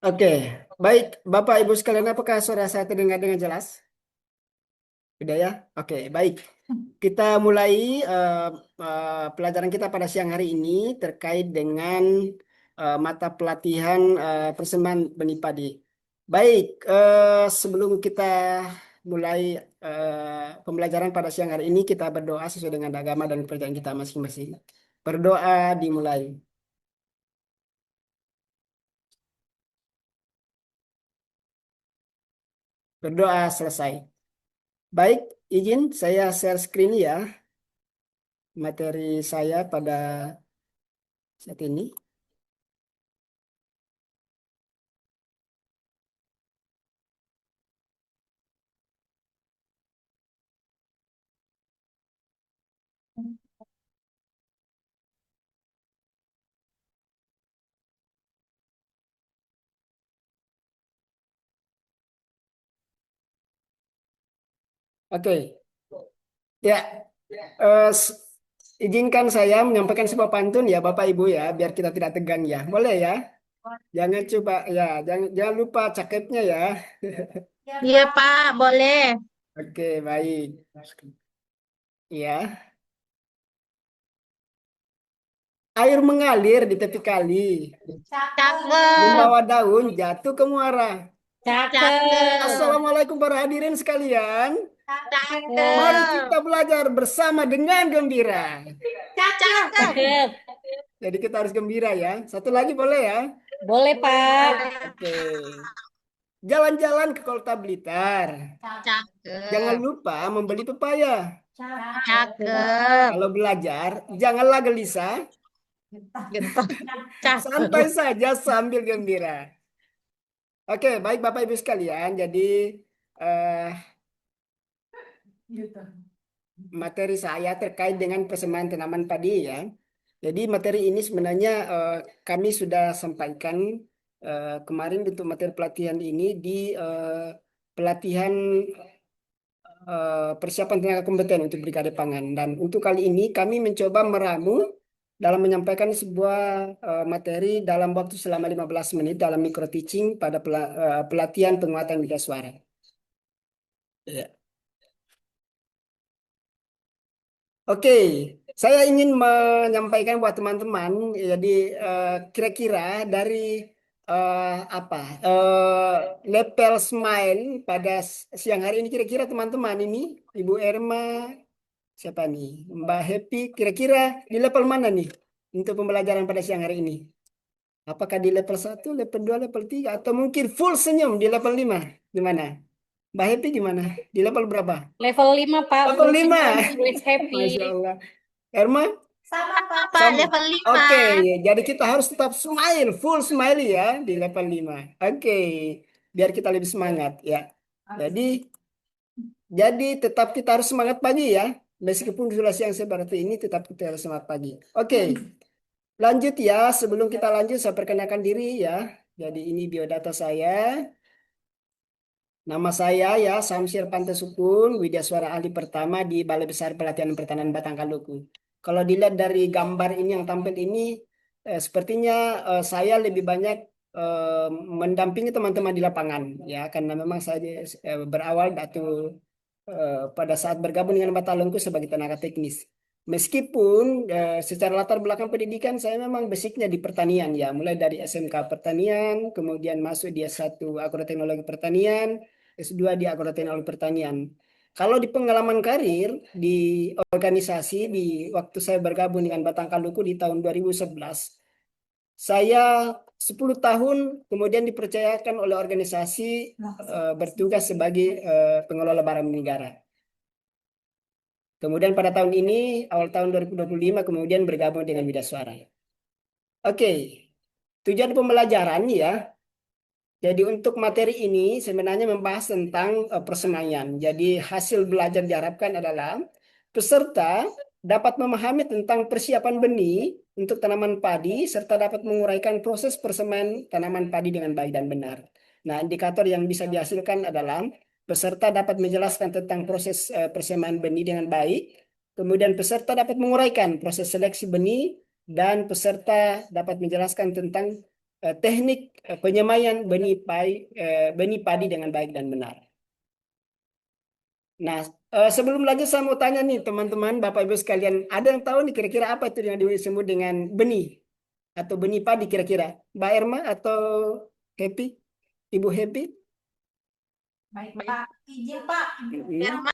Oke, baik Bapak Ibu sekalian, apakah suara saya terdengar dengan jelas? Sudah ya? Oke, baik. Kita mulai eh, pelajaran kita pada siang hari ini terkait dengan mata pelatihan persembahan benih padi. Baik, sebelum kita mulai pembelajaran pada siang hari ini, kita berdoa sesuai dengan agama dan kepercayaan kita masing-masing. Berdoa dimulai. Berdoa selesai. Baik, izin saya share screen ya materi saya pada saat ini. Oke, ya, s- izinkan saya menyampaikan sebuah pantun ya Bapak Ibu ya, biar kita tidak tegang ya. Boleh ya? Jangan coba ya, jangan lupa cakepnya ya. Iya Pak, boleh. Oke, baik. Ya, air mengalir di tepi kali, Cakep, membawa daun jatuh ke muara. cakep, Assalamualaikum para hadirin sekalian. Mari cakep, kita belajar bersama dengan gembira. cakep. Jadi kita harus gembira ya. Satu lagi boleh ya? Boleh Pak. Oke. Jalan-jalan ke Kota Blitar. Jangan Cakep, lupa membeli pepaya. cakep. Kalau belajar, janganlah gelisah, Gitu. Cakep. santai saja sambil gembira. Oke, baik Bapak Ibu sekalian. Jadi eh, materi saya terkait dengan persembahan tanaman padi ya. Jadi materi ini sebenarnya kami sudah sampaikan kemarin untuk materi pelatihan ini di pelatihan persiapan tenaga kompeten untuk Brigade Pangan. Dan untuk kali ini kami mencoba meramu dalam menyampaikan sebuah materi dalam waktu selama 15 menit dalam micro teaching pada pelatihan penguatan lidah suara. Ya. Oke, saya ingin menyampaikan buat teman-teman, jadi kira-kira dari eh, apa level smile pada siang hari ini kira-kira teman-teman ini, Ibu Erma, siapa nih, Mbak Happy, kira-kira di level mana nih untuk pembelajaran pada siang hari ini? Apakah di level 1, level 2, level 3, atau mungkin full senyum di level 5? Gimana? Mbak Happy gimana? Di level berapa? Level 5 Pak, Level full 5. senyum, always happy. Masya Allah. Erma? Pak, Sama. level 5. Oke, jadi kita harus tetap smile, full smile ya di level 5. Oke, biar kita lebih semangat ya. Jadi jadi tetap kita harus semangat pagi ya. Meskipun sudah siang seperti ini, tetap kita harus semangat pagi. Oke, lanjut ya. Sebelum kita lanjut, saya perkenalkan diri ya. Jadi ini biodata saya. Nama saya ya Samsir Pantesukun, Widya Suara Ahli Pertama di Balai Besar Pelatihan Pertanian Batang Kaluku. Kalau dilihat dari gambar ini yang tampil ini, sepertinya saya lebih banyak eh, mendampingi teman-teman di lapangan ya, karena memang saya berawal atau pada saat bergabung dengan Batalongku sebagai tenaga teknis. Meskipun secara latar belakang pendidikan saya memang basicnya di pertanian ya, mulai dari SMK Pertanian, kemudian masuk di S1 Agroteknologi Pertanian, S2 di Agroteknologi Pertanian. Kalau di pengalaman karir di organisasi di waktu saya bergabung dengan Batang Kaluku di tahun 2011, saya 10 tahun kemudian dipercayakan oleh organisasi bertugas sebagai pengelola barang negara. Kemudian pada tahun ini, awal tahun 2025, kemudian bergabung dengan Bida Suara. Oke, tujuan pembelajaran ya. Jadi untuk materi ini sebenarnya membahas tentang persemaian. Jadi hasil belajar diharapkan adalah peserta dapat memahami tentang persiapan benih untuk tanaman padi serta dapat menguraikan proses persemaian tanaman padi dengan baik dan benar. Nah, indikator yang bisa dihasilkan adalah peserta dapat menjelaskan tentang proses persemaian benih dengan baik, kemudian peserta dapat menguraikan proses seleksi benih, dan peserta dapat menjelaskan tentang teknik penyemaian benih padi dengan baik dan benar. Nah, sebelum lanjut saya mau tanya nih teman-teman, Bapak Ibu sekalian, ada yang tahu nih kira-kira apa itu yang disebut dengan benih atau benih padi kira-kira? Mbak Erma atau Happy? Ibu Happy? Baik Pak, izin Pak. Mm-mm.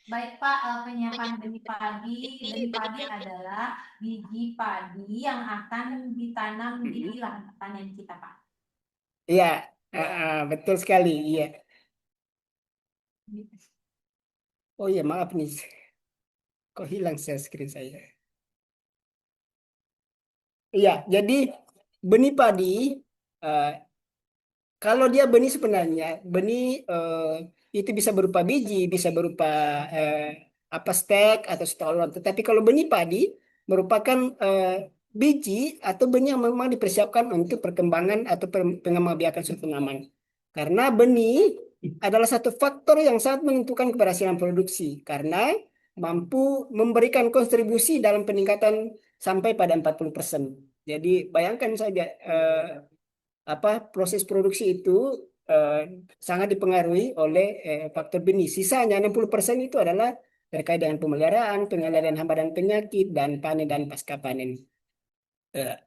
Baik Pak, penyiapan benih padi adalah biji padi yang akan ditanam di lahan pertanian kita Pak. Iya, betul sekali. Iya. Oh iya, maaf nih. Kok hilang share screen saya? Iya, jadi benih padi eh, kalau dia benih sebenarnya, benih itu bisa berupa biji, bisa berupa eh, apa stek atau stolon. Tetapi kalau benih padi merupakan biji atau benih yang memang dipersiapkan untuk perkembangan atau pengembangbiakan suatu tanaman. Karena benih adalah satu faktor yang sangat menentukan keberhasilan produksi karena mampu memberikan kontribusi dalam peningkatan sampai pada 40%. Jadi bayangkan saja apa proses produksi itu eh, sangat dipengaruhi oleh faktor benih. Sisanya 60% itu adalah terkait dengan pemeliharaan, pengendalian hama dan penyakit, dan panen dan pasca panen. Eh,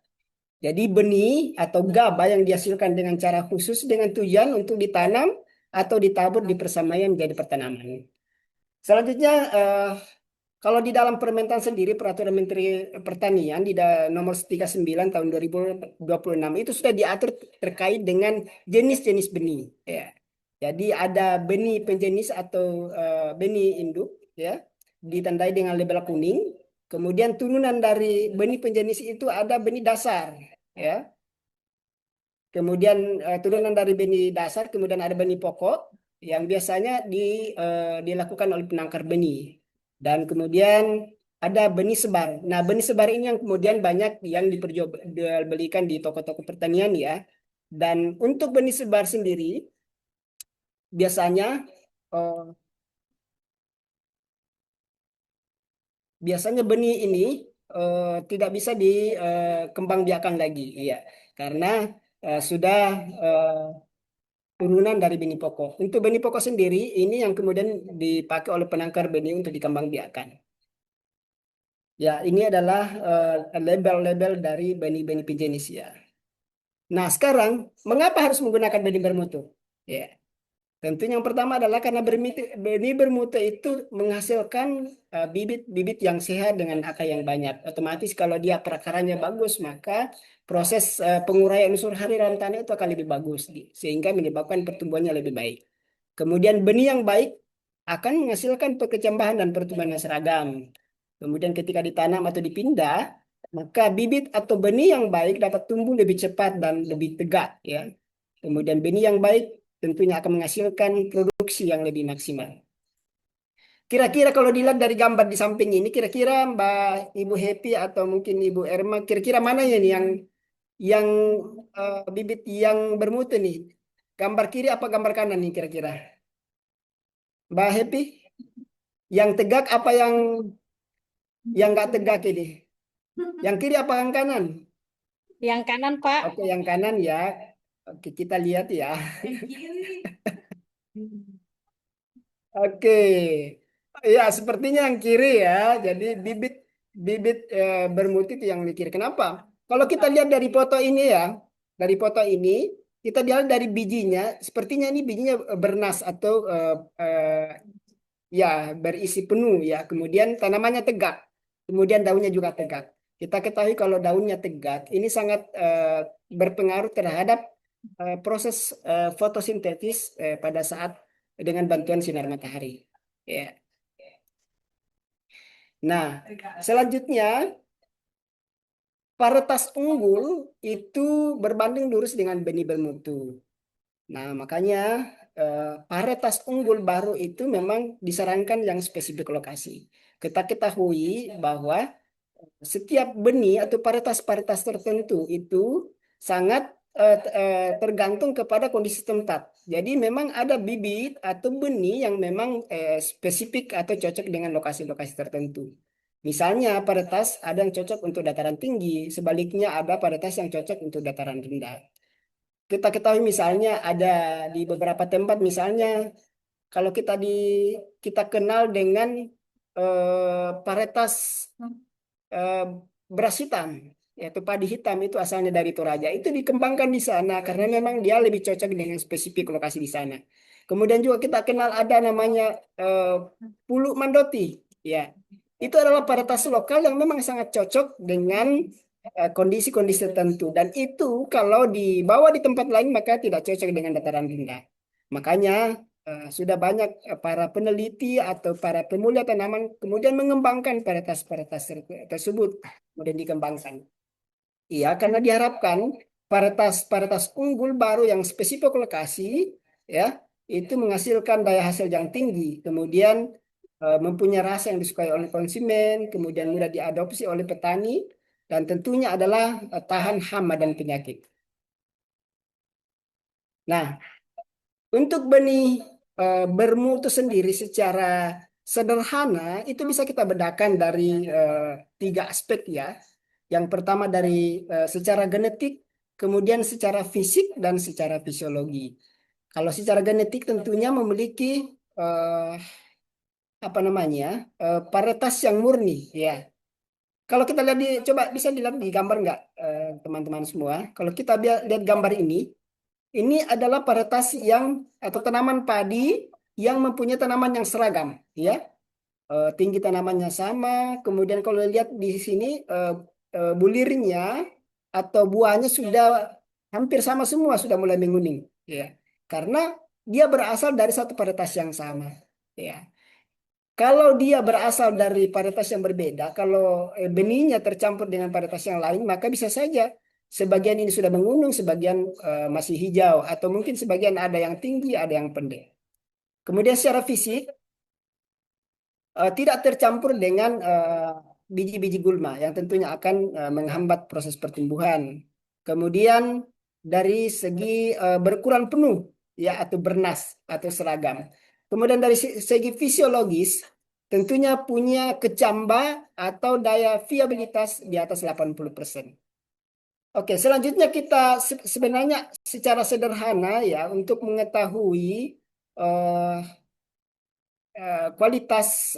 jadi benih atau gabah yang dihasilkan dengan cara khusus dengan tujuan untuk ditanam atau ditabur di persamaian jadi pertanaman. Selanjutnya, kalau di dalam Permentan sendiri, Peraturan Menteri Pertanian di nomor 39 tahun 2026 itu sudah diatur terkait dengan jenis-jenis benih. Ya. Jadi ada benih penjenis atau benih induk, ya, ditandai dengan label kuning. Kemudian turunan dari benih penjenis itu ada benih dasar, ya. Kemudian turunan dari benih dasar, kemudian ada benih pokok yang biasanya dilakukan oleh penangkar benih. Dan kemudian ada benih sebar. Nah, benih sebar ini yang kemudian banyak yang diperjualbelikan di toko-toko pertanian ya. Dan untuk benih sebar sendiri, biasanya eh, biasanya benih ini tidak bisa dikembangbiakan lagi, ya, karena sudah eh, turunan dari benih pokok. Untuk benih pokok sendiri, ini yang kemudian dipakai oleh penangkar benih untuk dikembangbiakan. Ya, ini adalah label-label dari benih-benih jenis ya. Nah, sekarang mengapa harus menggunakan benih bermutu? Ya, tentunya yang pertama adalah karena benih bermutu itu menghasilkan bibit-bibit yang sehat dengan akar yang banyak. Otomatis kalau dia perakarannya bagus, maka proses penguraian unsur hara dalam tanah itu akan lebih bagus, sehingga menyebabkan pertumbuhannya lebih baik. Kemudian benih yang baik akan menghasilkan perkecambahan dan pertumbuhan yang seragam. Kemudian ketika ditanam atau dipindah, maka bibit atau benih yang baik dapat tumbuh lebih cepat dan lebih tegak, ya. Kemudian benih yang baik tentunya akan menghasilkan produksi yang lebih maksimal. Kira-kira kalau dilihat dari gambar di samping ini, kira-kira Mbak Ibu Happy atau mungkin Ibu Erma, kira-kira mana ya nih yang bibit yang bermutu nih? Gambar kiri apa gambar kanan nih kira-kira? Mbak Happy, yang tegak apa yang nggak tegak ini? Yang kiri apa yang kanan? Yang kanan, Pak. Oke, yang kanan ya. Oke, kita lihat ya. Oke, ya sepertinya yang kiri ya. Jadi bibit bibit bermutu itu yang di kiri. Kenapa? Kalau kita lihat dari foto ini ya, dari foto ini kita lihat dari bijinya, sepertinya ini bijinya bernas atau ya berisi penuh ya. Kemudian tanamannya tegak, kemudian daunnya juga tegak. Kita ketahui kalau daunnya tegak, ini sangat berpengaruh terhadap proses fotosintesis pada saat dengan bantuan sinar matahari. Ya. Nah, selanjutnya varietas unggul itu berbanding lurus dengan benih bermutu. Nah, makanya varietas unggul baru itu memang disarankan yang spesifik lokasi. Kita ketahui bahwa setiap benih atau varietas-varietas tertentu itu sangat tergantung kepada kondisi tempat. Jadi memang ada bibit atau benih yang memang spesifik atau cocok dengan lokasi-lokasi tertentu. Misalnya varietas ada yang cocok untuk dataran tinggi, sebaliknya ada varietas yang cocok untuk dataran rendah. Kita ketahui misalnya ada di beberapa tempat misalnya kalau kita kenal dengan varietas eh, beras hitam, yaitu padi hitam itu asalnya dari Toraja. Itu dikembangkan di sana karena memang dia lebih cocok dengan spesifik lokasi di sana. Kemudian juga kita kenal ada namanya Pulu Mandoti, ya. Itu adalah varietas lokal yang memang sangat cocok dengan kondisi-kondisi tertentu. Dan itu kalau dibawa di tempat lain maka tidak cocok dengan dataran rendah. Makanya sudah banyak para peneliti atau para pemulia tanaman kemudian mengembangkan varietas-varietas tersebut kemudian dikembangkan. Iya, karena diharapkan varietas-varietas unggul baru yang spesifik lokasi ya itu menghasilkan daya hasil yang tinggi, kemudian mempunyai rasa yang disukai oleh konsumen, kemudian mudah diadopsi oleh petani dan tentunya adalah tahan hama dan penyakit. Nah, untuk benih bermutu sendiri secara sederhana itu bisa kita bedakan dari tiga aspek ya. Yang pertama dari secara genetik, kemudian secara fisik dan secara fisiologi. Kalau secara genetik tentunya memiliki apa namanya varietas yang murni ya. Kalau kita lihat coba bisa dilihat di gambar nggak teman-teman semua? Kalau kita lihat gambar ini adalah varietas yang atau tanaman padi yang mempunyai tanaman yang seragam, ya. Tinggi tanamannya sama. Kemudian kalau lihat di sini bulirnya atau buahnya sudah hampir sama semua, sudah mulai menguning, ya. Karena dia berasal dari satu varietas yang sama, ya. Kalau dia berasal dari varietas yang berbeda, kalau benihnya tercampur dengan varietas yang lain, maka bisa saja sebagian ini sudah mengungung, sebagian masih hijau, atau mungkin sebagian ada yang tinggi, ada yang pendek. Kemudian secara fisik tidak tercampur dengan biji-biji gulma yang tentunya akan menghambat proses pertumbuhan. Kemudian dari segi berukuran penuh, ya atau bernas atau seragam. Kemudian dari segi fisiologis tentunya punya kecamba atau daya viabilitas di atas 80%. Oke, selanjutnya kita sebenarnya secara sederhana ya untuk mengetahui eh, kualitas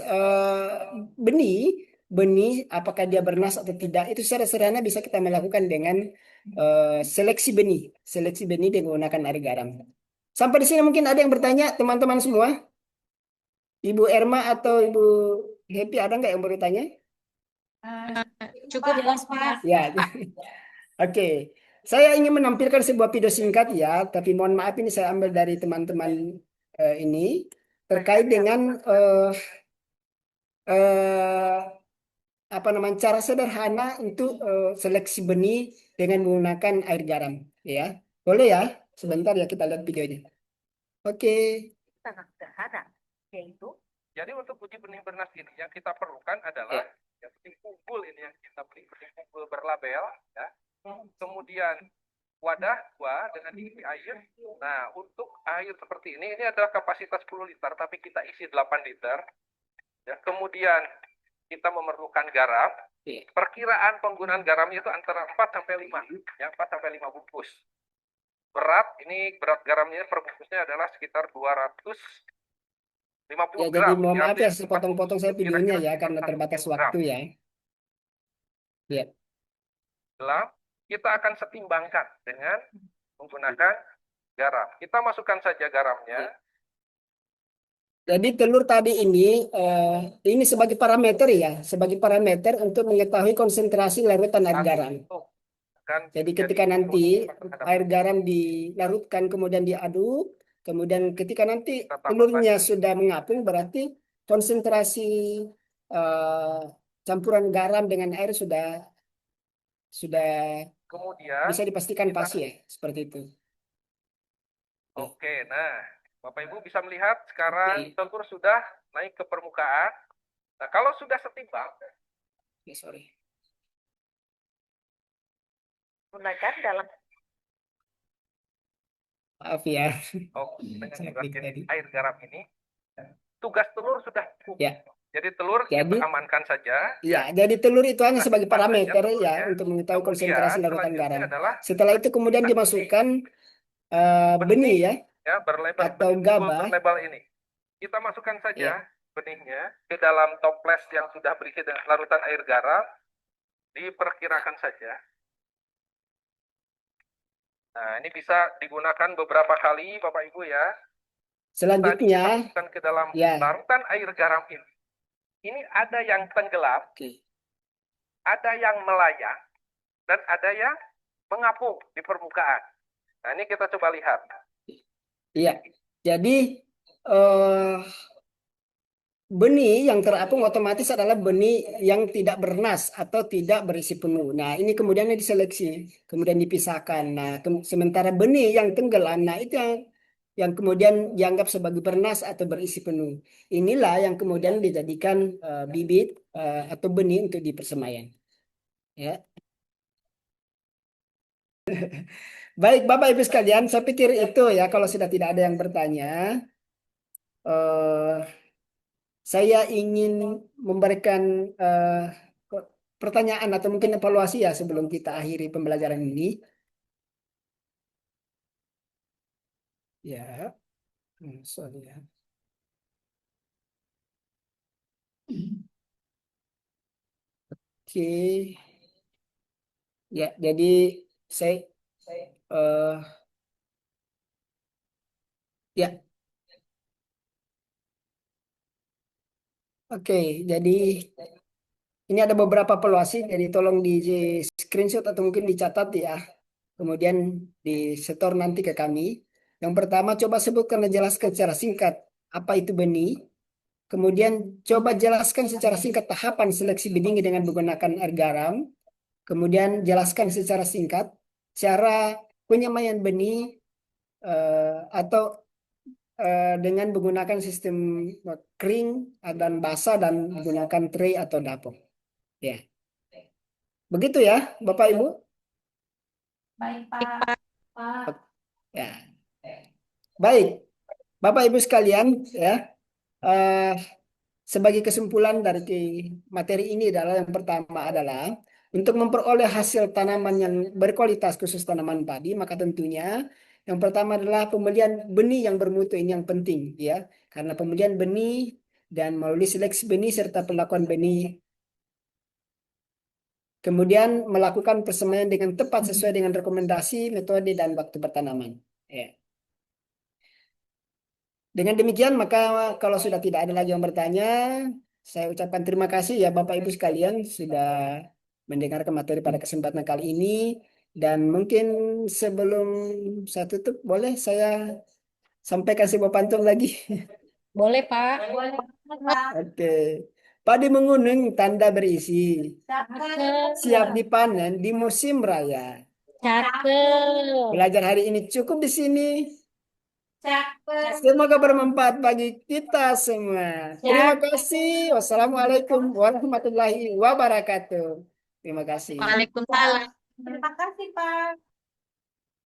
benih, benih apakah dia bernas atau tidak itu secara sederhana bisa kita melakukan dengan seleksi benih, seleksi benih dengan menggunakan air garam. Sampai di sini mungkin ada yang bertanya, teman-teman semua, Ibu Erma atau Ibu Happy ada nggak yang bertanya? Cukup jelas, Pak. Ya, oke. Saya ingin menampilkan sebuah video singkat ya, tapi mohon maaf ini saya ambil dari teman-teman ini terkait dengan eh, apa namanya cara sederhana untuk seleksi benih dengan menggunakan air garam ya. Boleh ya? Sebentar ya kita lihat videonya. Oke. Sangat sederhana, yaitu jadi untuk uji benih bernas ini yang kita perlukan adalah yang benih unggul ini yang kita beli benih unggul berlabel ya. Kemudian wadah dua dengan isi air. Nah, untuk air seperti ini adalah kapasitas 10 liter tapi kita isi 8 liter. Ya, kemudian kita memerlukan garam. Perkiraan penggunaan garamnya itu antara 4 sampai 5, ya, 4 sampai 5 bungkus. Berat garamnya per bungkusnya adalah sekitar 250 Ya, gram. jadi mohon maaf ya, Artinya sepotong-potong saya videonya kira-kira ya karena sekitar terbatas 1 gram. waktu ya. Ya. Kita akan setimbangkan dengan menggunakan garam. Kita masukkan saja garamnya. Jadi telur tadi ini sebagai parameter ya, sebagai parameter untuk mengetahui konsentrasi larutan air garam. Jadi ketika nanti air garam dilarutkan kemudian diaduk, kemudian ketika nanti telurnya sudah mengapung berarti konsentrasi eh, campuran garam dengan air sudah Kemudian bisa dipastikan pas ya, seperti itu. Oke, nah Bapak Ibu bisa melihat sekarang telur sudah naik ke permukaan. Nah, kalau sudah setimbang, Ya, sorry. gunakan dalam Maaf ya. dengan Saya klik tadi. air garam ini, tugas telur sudah cukup. Ya. Jadi telur Jadi, kita amankan saja. ya, jadi telur itu hanya sebagai Amankan saja parameter telurnya. ya untuk mengetahui Kemudian konsentrasi larutan selanjutnya garam. adalah Setelah itu kemudian dimasukkan benih ya ya berlebar atau benih gabah. berlabel ini. Kita masukkan saja Ya. benihnya ke dalam toples yang sudah berisi dengan larutan air garam. Diperkirakan saja. Nah, ini bisa digunakan beberapa kali, Bapak Ibu ya. Selanjutnya, Tadi masukkan ke dalam ya, larutan air garam ini. Ini ada yang tenggelam, oke. ada yang melayang, dan ada yang mengapung di permukaan. Nah, ini kita coba lihat. Iya. Jadi benih yang terapung otomatis adalah benih yang tidak bernas atau tidak berisi penuh. Nah, ini kemudian diseleksi, kemudian dipisahkan. Nah, sementara benih yang tenggelam, nah itu yang kemudian dianggap sebagai bernas atau berisi penuh. Inilah yang kemudian dijadikan bibit atau benih untuk dipersemaian. Ya. Baik, Bapak Ibu sekalian, saya pikir itu ya kalau sudah tidak ada yang bertanya. eh, Saya ingin memberikan pertanyaan atau mungkin evaluasi ya sebelum kita akhiri pembelajaran ini. Ya, sorry ya. Oke, ya jadi saya eh, ya oke jadi ini ada beberapa evaluasi jadi tolong di screenshot atau mungkin dicatat ya. Kemudian disetor nanti ke kami. Yang pertama coba sebutkan dan jelaskan secara singkat apa itu benih. Kemudian coba jelaskan secara singkat tahapan seleksi benih dengan menggunakan air garam. Kemudian jelaskan secara singkat cara penyemaian benih atau dengan menggunakan sistem kering dan basah dan menggunakan tray atau dapur. Ya, begitu ya, Bapak Ibu. Baik, Pak. Pak. Ya, baik, Bapak Ibu sekalian, ya. eh, Sebagai kesimpulan dari materi ini adalah yang pertama adalah untuk memperoleh hasil tanaman yang berkualitas khusus tanaman padi, maka tentunya yang pertama adalah pembelian benih yang bermutu ini yang penting ya. Karena pembelian benih dan melalui seleksi benih serta pengakuan benih kemudian melakukan persemaian dengan tepat sesuai dengan rekomendasi, metode dan waktu pertanaman. Ya. Dengan demikian, maka kalau sudah tidak ada lagi yang bertanya, saya ucapkan terima kasih ya Bapak Ibu sekalian sudah mendengarkan materi pada kesempatan kali ini. Dan mungkin sebelum saya tutup, boleh saya sampaikan sebuah pantun lagi. Boleh, Pak. Boleh, Pak. Oke. Padi mengunung tanda berisi, Cakep. siap dipanen di musim raya. Cakep. Belajar hari ini cukup di sini. Cakep. Semoga bermanfaat bagi kita semua. Terima kasih. Wassalamualaikum warahmatullahi wabarakatuh. Terima kasih. Waalaikumsalam. Terima kasih, Pak.